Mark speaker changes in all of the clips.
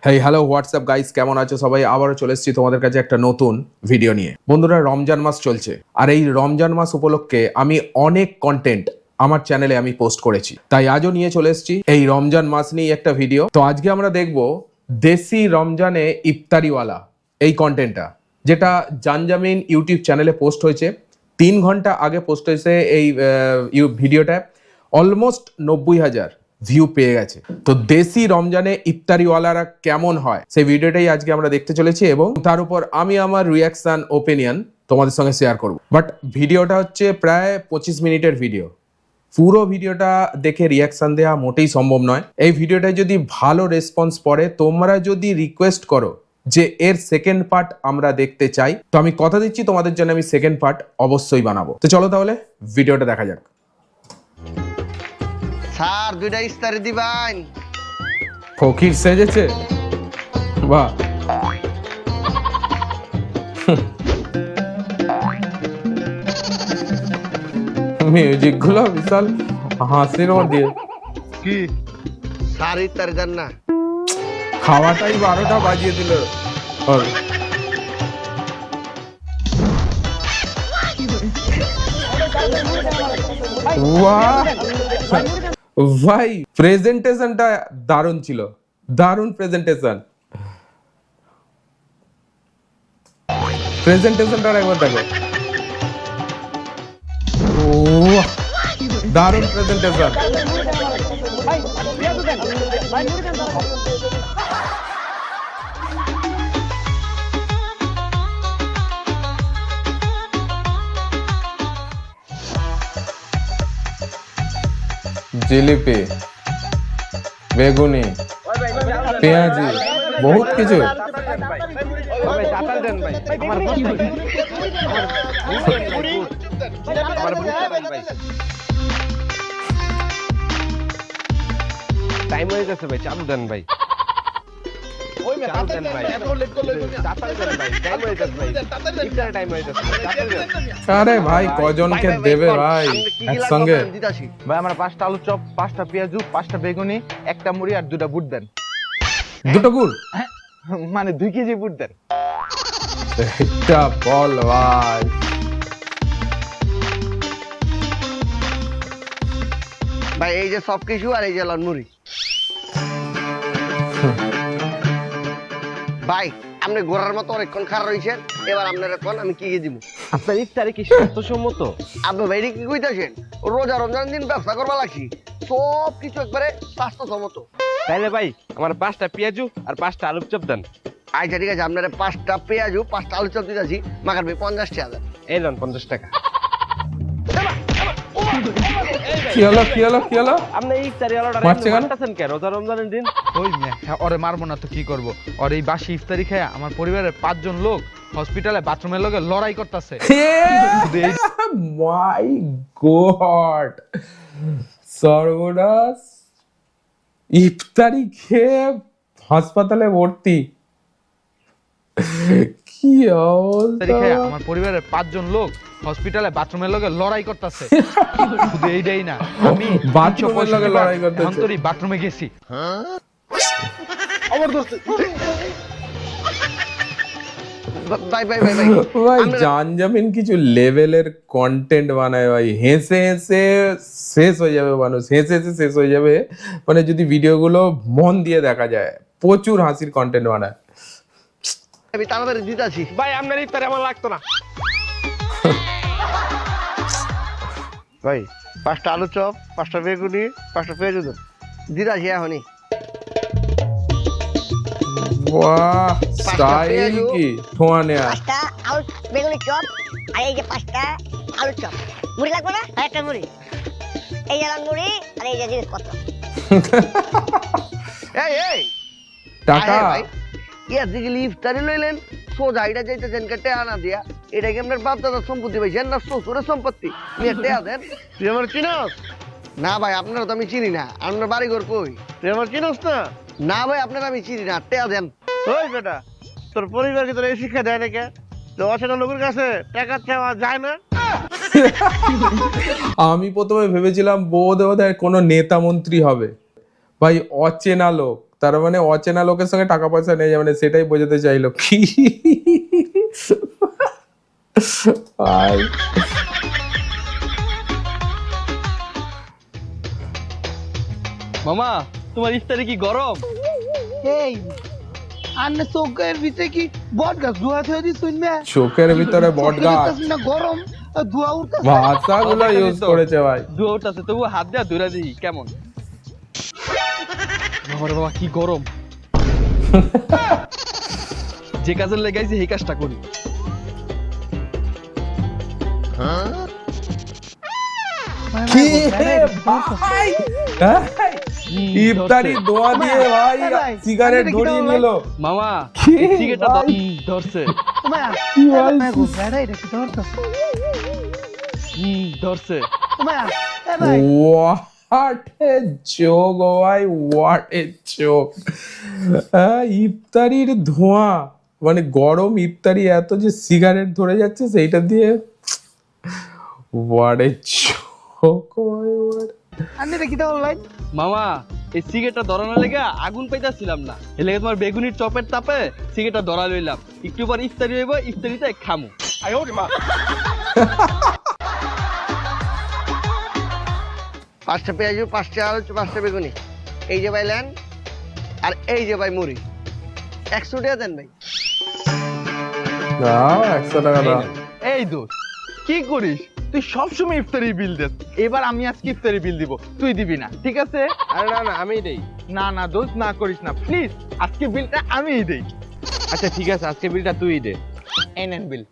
Speaker 1: Hey hello WhatsApp guys, কেমন আছো সবাই? আবারও চলে এসেছি তোমাদের কাছে একটা নতুন ভিডিও নিয়ে। বন্ধুরা, রমজান মাস চলছে, আর এই রমজান মাস উপলক্ষে আমি অনেক কন্টেন্ট আমার চ্যানেলে আমি পোস্ট করেছি, তাই আজও নিয়ে চলে এসেছি এই রমজান মাস নিয়ে একটা ভিডিও। তো আজকে আমরা দেখব দেশি রমজানে ইফতারিওয়ালা এই কন্টেন্টটা, যেটা জানজামিন ইউটিউব চ্যানেলে পোস্ট হয়েছে। 3 ঘন্টা আগে পোস্ট হয়েছে এই ভিডিওটা। অলমোস্ট 90,000 ভিউ পেয়ে গেছে। তো দেশি রমজানে ইফতারিওয়ালারা কেমন হয় সেই ভিডিওটাই আজকে আমরা দেখতে চলেছি, এবং তার উপর আমি আমার রিয়াকশন ওপিনিয়ন তোমাদের সঙ্গে শেয়ার করব। বাট ভিডিওটা হচ্ছে প্রায় 25 মিনিটের ভিডিও। পুরো ভিডিওটা দেখে রিয়াকশন দেওয়া মোটেই সম্ভব নয়। এই ভিডিওটায় যদি ভালো রেসপন্স পড়ে, তোমরা যদি রিকোয়েস্ট করো যে এর সেকেন্ড পার্ট আমরা দেখতে চাই, তো আমি কথা দিচ্ছি তোমাদের জন্য আমি সেকেন্ড পার্ট অবশ্যই বানাবো। তো চলো তাহলে ভিডিওটা দেখা যাক।
Speaker 2: স্যার দুইটা ইস্তারি দিবেন।
Speaker 1: ফকির সেজেছে, বাহ। মিউজিক গুলো বিশাল হাসির মধ্যে।
Speaker 2: কি স্যার ইস্তারি দেন না?
Speaker 1: খাওয়াটাই 12টা বাজিয়ে দিল। ভাই প্রেজেন্টেশনটা দারুণ ছিল, দারুণ প্রেজেন্টেশনটা একবার দেখো। দারুণ প্রেজেন্টেশন। জিলিপি, বেগুনি, পেঁয়াজি, বহুত কিছু।
Speaker 3: টাইম হয়ে গেছে ভাই, চালু দেন ভাই।
Speaker 1: আরে ভাই কজনকে দেবে ভাই একসঙ্গে?
Speaker 4: ভাই আমার 5টা আলু চপ, 5টা পেঁয়াজু, 5টা বেগুনি, একটা মুড়ি আর 2টা বুট দেন।
Speaker 1: দুটো গুড়
Speaker 4: মানে 2 কেজি বুট দেন।
Speaker 1: এটা বল ভাই।
Speaker 2: ভাই এই যে সব কিছু আর এই যে লনমুড়ি। ভাই আপনি ঘোড়ার মতো অনেকক্ষণ খারাপ রয়েছেন, এবার আপনার এখন আমি কি দিব?
Speaker 3: আপনার ইফতারি কি স্বাস্থ্যসম্মত?
Speaker 2: আপনি ভাইরে কি কইতাছেন? রোজা রমজান দিন ব্যবসা করবা লাগছি, সব কিছু একবারে স্বাস্থ্যসম্মত।
Speaker 3: তাইলে ভাই আমার 5টা পেঁয়াজু আর 5টা আলু চপ দেন।
Speaker 2: আচ্ছা ঠিক আছে, আপনার 5টা পেঁয়াজু 5টা আলু চপ দিতেছি, মাখার ভাই 50 টাকা।
Speaker 3: এই লন 50 টাকা।
Speaker 1: কি হলো কি হলো কি হলো?
Speaker 3: আপনি ইফতারি অর্ডার
Speaker 1: মারছে কেন?
Speaker 3: করতেছেন কেন? রোজা রমজানের দিন।
Speaker 4: ওই মিয়া ওরে মারবো না তো কি করব? আর এই বাসি ইফতারি খেয়ে আমার পরিবারের 5 জন লোক হসপিটালে বাথরুমের লগে লড়াই করতেছে।
Speaker 1: মাই গড, সর্বনাশ! ইফতারি খেয়ে হাসপাতালে ভর্তি। কি
Speaker 4: ইফতারি খেয়ে
Speaker 1: অবস্থা!
Speaker 4: আমার পরিবারের 5 জন লোক হসপিটালে বাথরুমের লগে লড়াই করতেছে। শুধু এইটাই না, আমি
Speaker 1: বাথরুমের লগে লড়াই করতেছে।
Speaker 4: অন্তরি বাথরুমে গেছি।
Speaker 2: ভাই ভাই ভাই ভাই
Speaker 1: ভাই জানজামিন কিছু লেভেলের কন্টেন্ট বানায় ভাই। হেসে হেসে শেষ হয়ে যাবে মানুষ, হেসে হেসে শেষ হয়ে যাবে। মানে যদি ভিডিওগুলো মন দিয়ে দেখা যায়, প্রচুর হাসির কন্টেন্ট বানায়।
Speaker 2: আমি তাড়াতাড়ি দিতেছি।
Speaker 3: ভাই আপনার ইফতারি আমার লাগতো না।
Speaker 2: ভাই 5টা আলু চপ, 5টা বেগুনি, 5টা পেঁয়াজু দেন, দিতেছি এখনই।
Speaker 1: বাহ, স্টাইল কি ঠোয়া নেয়া।
Speaker 5: 5টা আলু বেগুনি চপ আর এই যে 5টা আলু চপ। মুড়ি লাগবে না? আর একটা মুড়ি। এই যে মুড়ি আর এই যে জিনিসপত্র।
Speaker 2: এই এই
Speaker 1: টাকা
Speaker 2: আরে ভাই ইয়া দিগলি ইফতারি লইলেন, সোজা এটা যাইতেছেন কেটে আনা দিয়া। এটা কি আপনার বাপ দাদার সম্পত্তি পাইছেন না শ্বশুরের সম্পত্তি? নিয়ে টেয়া দেন। তুই আমার চিনস? না ভাই আপনারা তো আমি চিনি না। আপনার বাড়ি ঘর কই? তুই আমার চিনস না? না ভাই আপনারা আমি চিনি না, টেয়া দেন। ওই বেটা, তোর পরিবারকে তোর এই শিক্ষা দেয় না কে? তো অচেনা লোকের কাছে টাকা চাওয়া যায় না?
Speaker 1: আমি প্রথমে ভেবেছিলাম বোধ কোনো নেতা মন্ত্রী হবে। ভাই অচেনা লোক, তার মানে অচেনা লোকের সঙ্গে টাকা পয়সা নেই, মানে সেটাই বোঝাতে চাইলো কি ভাই।
Speaker 3: মামা তোমার ইফতারি কি গরম?
Speaker 6: এই আন্নে চোখের ভিতরে কি বট গাছ ধোয়া থয়ে দিস না?
Speaker 1: চোখের ভিতরে বট গাছ,
Speaker 6: না গরম ধোয়া উঠতেছে।
Speaker 1: ভাষাগুলো ইউজ করেছে ভাই।
Speaker 3: দুয়া উঠতেছে তবু হাত দেওয়া দূরে দিই কেমন? বাবার বাবা কি গরম। যে কাজের লেগাইছে এই কাজটা করি।
Speaker 1: কি হে ভাই, হ্যাঁ? ইফতারি দোয়া দিয়ে ভাই সিগারেট ধরিয়ে নিল।
Speaker 3: মামা
Speaker 1: কি
Speaker 3: সিগারেটটা
Speaker 1: ভাই?
Speaker 3: ধরছে।
Speaker 6: মায়া
Speaker 1: কি ভাই?
Speaker 6: মায়া গো বেড়া এটা কি ধরতেছে?
Speaker 3: ধরছে।
Speaker 6: মায়া এ ভাই
Speaker 1: What a joke ভাই, what a joke। ইফতারির ধোঁয়া, মানে গরম ইফতারি এত যে সিগারেট ধরে যাচ্ছে সেইটা দিয়ে, what a joke ভাই, what।
Speaker 6: আন্নে দেখি তো অনলাইন
Speaker 3: মামা এই সিগারেটটা ধরানোর লেগে আগুন পাইতাছিলাম না, এর লেগে তোমার বেগুনির চপের তাপে সিগারেটটা ধরা লইলাম। একটু পর ইফতারি হইব, ইফতারিতে খামু।
Speaker 2: পাঁচটা পেঁয়াজু, পাঁচটা আলু, পাঁচটা বেগুনি, এই যে ভাই লেন, আর এই যে ভাই মুড়ি। 100 টাকা দেন ভাই।
Speaker 1: দাও 100 টাকা দাও।
Speaker 4: এই দোস্ত কি করিস তুই? সবসময় ইফতারি বিল দেস, এবার আমি আজকে ইফতারি বিল দিব, তুই দিবি না, ঠিক আছে?
Speaker 3: আরে না না আমি দেই।
Speaker 4: না না দোস্ত না করিস না প্লিজ, আজকে বিলটা আমিই দেই।
Speaker 3: আচ্ছা ঠিক আছে আজকে বিলটা তুই দে।
Speaker 4: এই নেন বিল।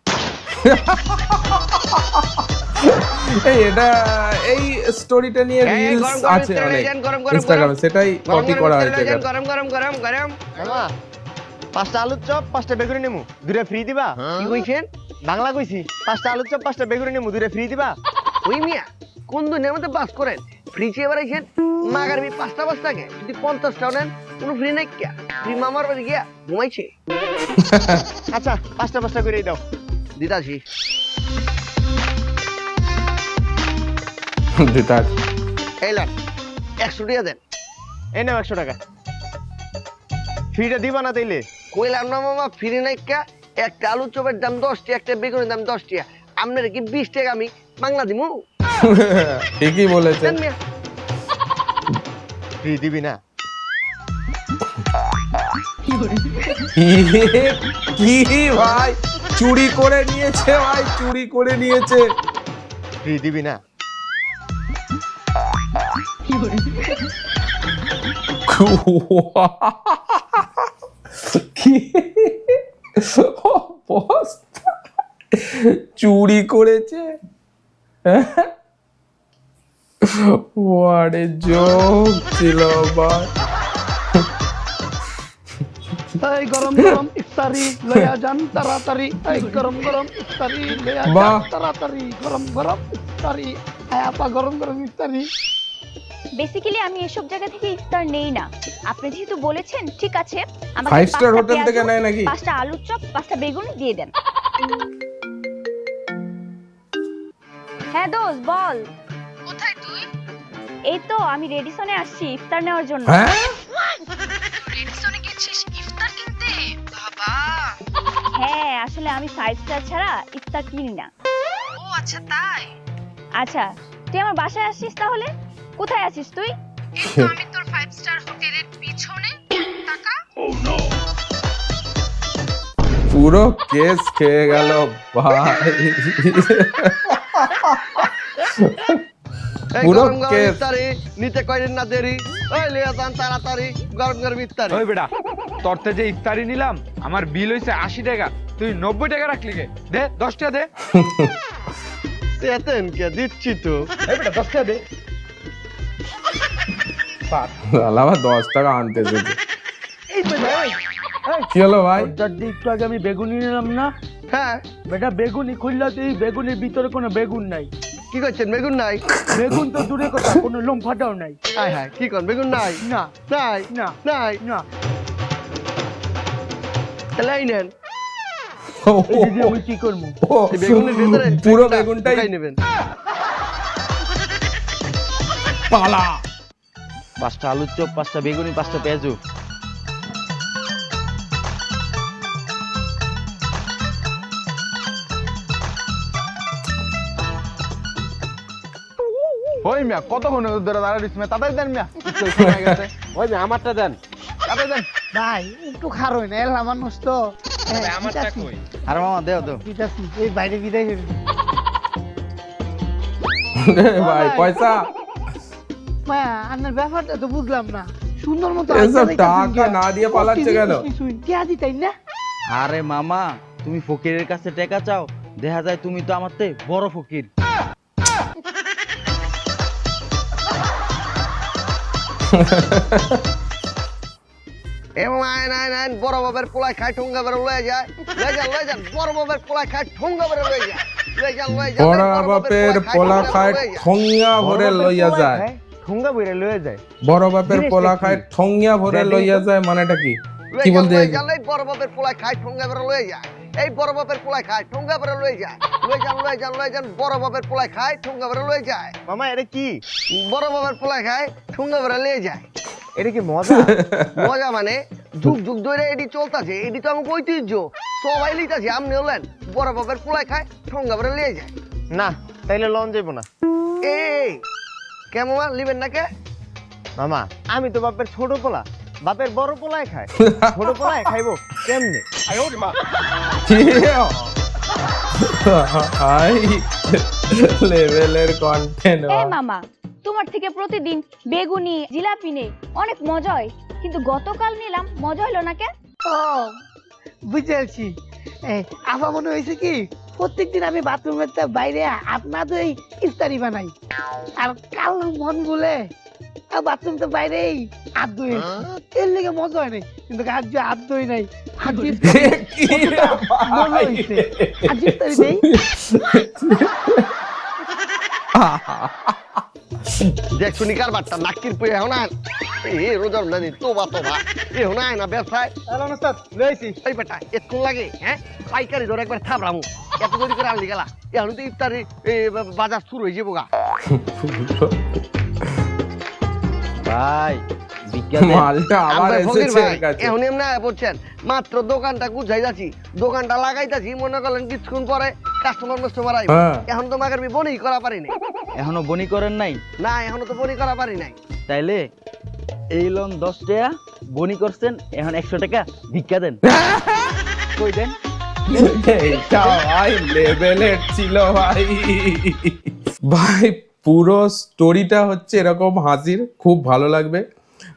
Speaker 1: এই এটা এই স্টোরিটা নিয়ে রিলস আছে অনেক ইনস্টাগ্রামে, সেটাই কপি করা হয়েছে।
Speaker 2: গরম গরম গরম গরম।
Speaker 7: মামা 5টা আলুর চপ 5টা বেগুনি নেমু দুইটা ফ্রি দিবা?
Speaker 2: কি কইছেন?
Speaker 7: বাংলা কইছি 5টা আলুর চপ 5টা বেগুনি নেমু দুইটা ফ্রি দিবা?
Speaker 2: ওই মিয়া কোন দুনিয়ার মধ্যে বাস করেন? ফ্রি চেয়ে বেড়াইছেন মাগারবি 5টা বাজটাকে যদি 50টাও নেন কোনো ফ্রি নাই কিয়া? ফ্রি মামার বাড়ি গিয়া ঘুমাইছে।
Speaker 7: আচ্ছা 5টা করেই দাও।
Speaker 2: দিদাসি
Speaker 1: দিতা
Speaker 2: এই লান 100 টাকা দেন।
Speaker 7: এই নাও 100 টাকা। ফ্রিটা দিবা না তাইলে?
Speaker 2: কইলাম না মামা ফ্রি নাই কিয়া? একটা আলু চপের দাম 10 টাকা, একটা বেগুনের দাম 10 টাকা। আপনার কি 20 টাকা আমি বাংলা দিমু?
Speaker 1: ঠিকই বলেছেন।
Speaker 2: দেন মিয়া।
Speaker 7: ফ্রি দিবি না?
Speaker 1: কি ভাই, চুরি করে নিয়েছে ভাই, চুরি করে নিয়েছে।
Speaker 7: ফ্রি দিবি না?
Speaker 1: কি অবস্থা, চুরি করেছে। What a joke ছিল ভাই।
Speaker 6: এই গরম গরম ইফতারি লয়া যান তাড়াতাড়ি। এই গরম গরম ইফতারি লয়া
Speaker 1: বাহ।
Speaker 6: যান তাড়াতাড়ি। গরম গরম ইফতারি আপা, গরম গরম ইফতারি।
Speaker 8: বেসিক্যালি আমি এসব জায়গা থেকে ইফতার নেই না। আপনি যেহেতু বলেছেন ঠিক আছে, আমাকে
Speaker 1: 5 স্টার
Speaker 8: 5টা
Speaker 1: হোটেল থেকে
Speaker 8: পেঁয়াজু,
Speaker 1: নেয় নাকি?
Speaker 8: 5টা আলুর চপ, 5টা বেগুন দিয়ে দেন। হ্যাঁ দোস্ত বল। কোথায় তুই? এই তো আমি রেডিসনে আসছি ইফতার নেওয়ার জন্য।
Speaker 1: হ্যাঁ
Speaker 8: রেডিসনে গেছিস ইফতার কিনতে? বাবা হ্যাঁ, আসলে আমি 5 স্টার ছাড়া ইফতার কিনি না। ও আচ্ছা তাই। আচ্ছা তুই আমার বাসায় আসছিস তাহলে? কোথায় আছিস তুই? এই তো আমি তোর 5 স্টার হোটেলের পিছনে। টাকা
Speaker 1: পুরো কেস খেয়ে গেল ভাই।
Speaker 2: এই
Speaker 1: পুরো
Speaker 2: গরম গরম
Speaker 1: কেস।
Speaker 2: ইফতারি নিতে কইরেন না দেরি। ওই লিয়া যান তাড়াতাড়ি গরম গরম ইফতারি।
Speaker 4: ওই বেটা তোরতে যে ইফতারি নিলাম আমার বিল হইছে 80 টাকা, তুই 90 টাকা রাখলি কে? দে 10 টাকা দে।
Speaker 2: তেতেন কে দিচ্ছি তো।
Speaker 4: এই বেটা 10 টাকা দে।
Speaker 1: আলাদা 10 টাকা আনতে এসেছে।
Speaker 6: এই তো ভাই,
Speaker 1: কি হলো ভাই?
Speaker 6: যার দিয়ে একটু আগে আমি বেগুনি নিলাম না,
Speaker 2: হ্যাঁ
Speaker 6: বেটা বেগুনি খুললা তুই, বেগুনির ভিতরে কোনো বেগুন নাই।
Speaker 2: কি করছেন? বেগুন নাই?
Speaker 6: বেগুন তো দূরে কথা, কোনো লোম ফাটাও নাই।
Speaker 2: হায় হায় কি কোন বেগুন নাই?
Speaker 6: না
Speaker 2: নাই
Speaker 6: না
Speaker 2: নাই।
Speaker 6: না।
Speaker 2: তাহলে এই নেন।
Speaker 6: এই যে আমি কি করবো?
Speaker 2: এই বেগুনের ভিতরে
Speaker 1: পুরো
Speaker 2: বেগুনটা
Speaker 1: বেগুনটাই
Speaker 2: ঢুকাই নেবেন।
Speaker 1: পালা।
Speaker 7: 5টা আলুর চপ 5টা বেগুনি 5টা পেঁয়াজু
Speaker 4: ওই মিয়া কতক্ষণ ধরে দাঁড়া দিস মিয়া তাড়াতাড়ি দেন মিয়া ইফতারি সময় হয়ে গেছে
Speaker 7: ওই যে আমারটা দেন।
Speaker 4: তাড়াতাড়ি দেন
Speaker 6: ভাই একটু খারোই না এলা মানুষ তো
Speaker 7: আমারটা কই?
Speaker 3: আরে মামা দেও দেও
Speaker 6: দিতাছি এই বাইরে বিদায় হইবে
Speaker 1: ভাই পয়সা
Speaker 6: মায়া আপনার ব্যাপারটা তো বুঝলাম না সুন্দর মতো
Speaker 1: এসব টাকা না দিয়ে পালাচ্ছে কেন?
Speaker 6: কে দিতাই না
Speaker 3: আরে মামা তুমি ফকিরের কাছে টাকা চাও দেখা যায় তুমি তো আমার তে বড় ফকির
Speaker 2: এবং আইন আইন আইন বড় বাবের পোলায় খায় ঠুঙ্গা বেড়ে লয়ে যায় লয়ে যান বড় বাবের পোলায় খায় ঠুঙ্গা বেড়ে লয়ে যায়
Speaker 1: বড় বাপের পোলা খায় ঠোঙ্গা ভরে লইয়া যায়।
Speaker 7: ঠুঙ্গা বইরে লয়ে যায়।
Speaker 1: বড় বাপের পোলা খায় ঠোঙ্গা ভরে লইয়া যায় মানেটা কি? কি বলতে চাইছিস?
Speaker 2: এই বড় বাপের পোলায় খায় ঠুঙ্গা বেড়ে লয়ে যায় এই বড় বাপের পোলায় খায় ঠুঙ্গা বেড়ে লয়ে যায় লয়ে যান বড় বাপের পোলায় খায় ঠুঙ্গা বেড়ে লয়ে যায়
Speaker 7: মামা এটা কি?
Speaker 2: বড় বাপের পোলায় খায় ঠুঙ্গা বেড়ে লয়ে যায়
Speaker 7: এটা কি মজা?
Speaker 2: মজা মানে যুগ যুগ ধরে এটি চলতেছে এটি তো আমাকে ঐতিহ্য সবাই লিতাছে আপনি হলেন বড় বাপের পোলায় খায় ঠোঙ্গা বেড়ে লিয়ে যায়
Speaker 7: না তাইলে লন যাইব না।
Speaker 2: এই কেমন লিবেন না কে
Speaker 7: মামা আমি তো বাপের ছোট পোলা, বাপের বড় পোলায় খায়, ছোট পোলায় খাইবো কেমনে?
Speaker 1: হাই লেভেলের কন্টেন্ট।
Speaker 8: এই মামা তোমার থেকে প্রতিদিন বেগুনি জিলাপি নেই অনেক মজা হয় কিন্তু গতকাল নিলাম মজা হলো না কেন?
Speaker 6: ও বুঝেছি আপা মনে হয়েছে কি প্রত্যেকদিন আমি বাথরুমের বাইরে আপনাদের ইফতারি বানাই আর কাল মন বলে বাথরুম তো বাইরেই হাত ধুয়ে এর লেগে মজা হয় নাই কিন্তু আজ যে হাত ধুই নাই আজ মজা হয়েছে আজ ইফতারি নেই
Speaker 2: দেখ শুনি কার বাট্টা নাকির পুয়ে এখন এ রোজার নানি তোবা এ হন না ব্যবসায় এই বেটা এতক্ষণ লাগে হ্যাঁ পাইকারি ধরে একবার থাপড়ামু এত দেরি করে আনলি গেলা এখন তো ইফতারি বাজার শুরু হয়ে যাবো গা
Speaker 3: ভাই
Speaker 1: মালটা আবার এসেছে এর কাছে।
Speaker 2: এখন এমনি বলছেন মাত্র দোকানটা গুছাই যাচ্ছি দোকানটা লাগাইতাছি মনে করলেন কিছুক্ষণ পরে কাস্টমার আইব
Speaker 1: হ্যাঁ।
Speaker 2: এখন তো মাগার বনি করা পারি নাই
Speaker 3: এখনো বনি করেন নাই
Speaker 2: না এখনো তো বনি করা পারি নাই
Speaker 3: তাইলে এই লোন 10 টাকা বনি করছেন এখন 100 টাকা ভিক্ষা দেন কই দেন
Speaker 1: এইটা ভাই লেভেলের ছিল ভাই ভাই পুরো স্টোরিটা হচ্ছে এরকম হাসির খুব ভালো লাগবে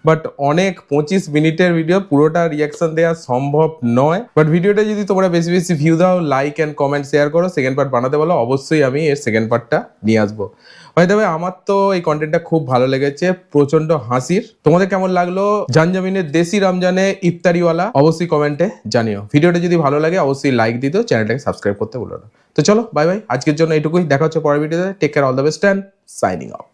Speaker 1: বাট অনেক 25 মিনিটের ভিডিও পুরোটা রিয়াকশন দেওয়া সম্ভব নয় বাট ভিডিওটা যদি তোমরা বেশি বেশি ভিউ দাও লাইক এন্ড কমেন্ট শেয়ার করো সেকেন্ড পার্ট বানাতে বলো অবশ্যই আমি এর সেকেন্ড পার্টটা নিয়ে আসবো ভাই তবে আমার তো এই কন্টেন্টটা খুব ভালো লেগেছে প্রচন্ড হাসির তোমাদের কেমন লাগলো জানজামিনের দেশি রমজানে ইফতারিওয়ালা অবশ্যই কমেন্টে জানিও ভিডিওটা যদি ভালো লাগে অবশ্যই লাইক দিতে চ্যানেলটাকে সাবস্ক্রাইব করতে ভুলো না তো চলো বাই বাই আজকের জন্য এইটুকুই দেখা হচ্ছে পরের ভিডিওতে take care all the best and signing of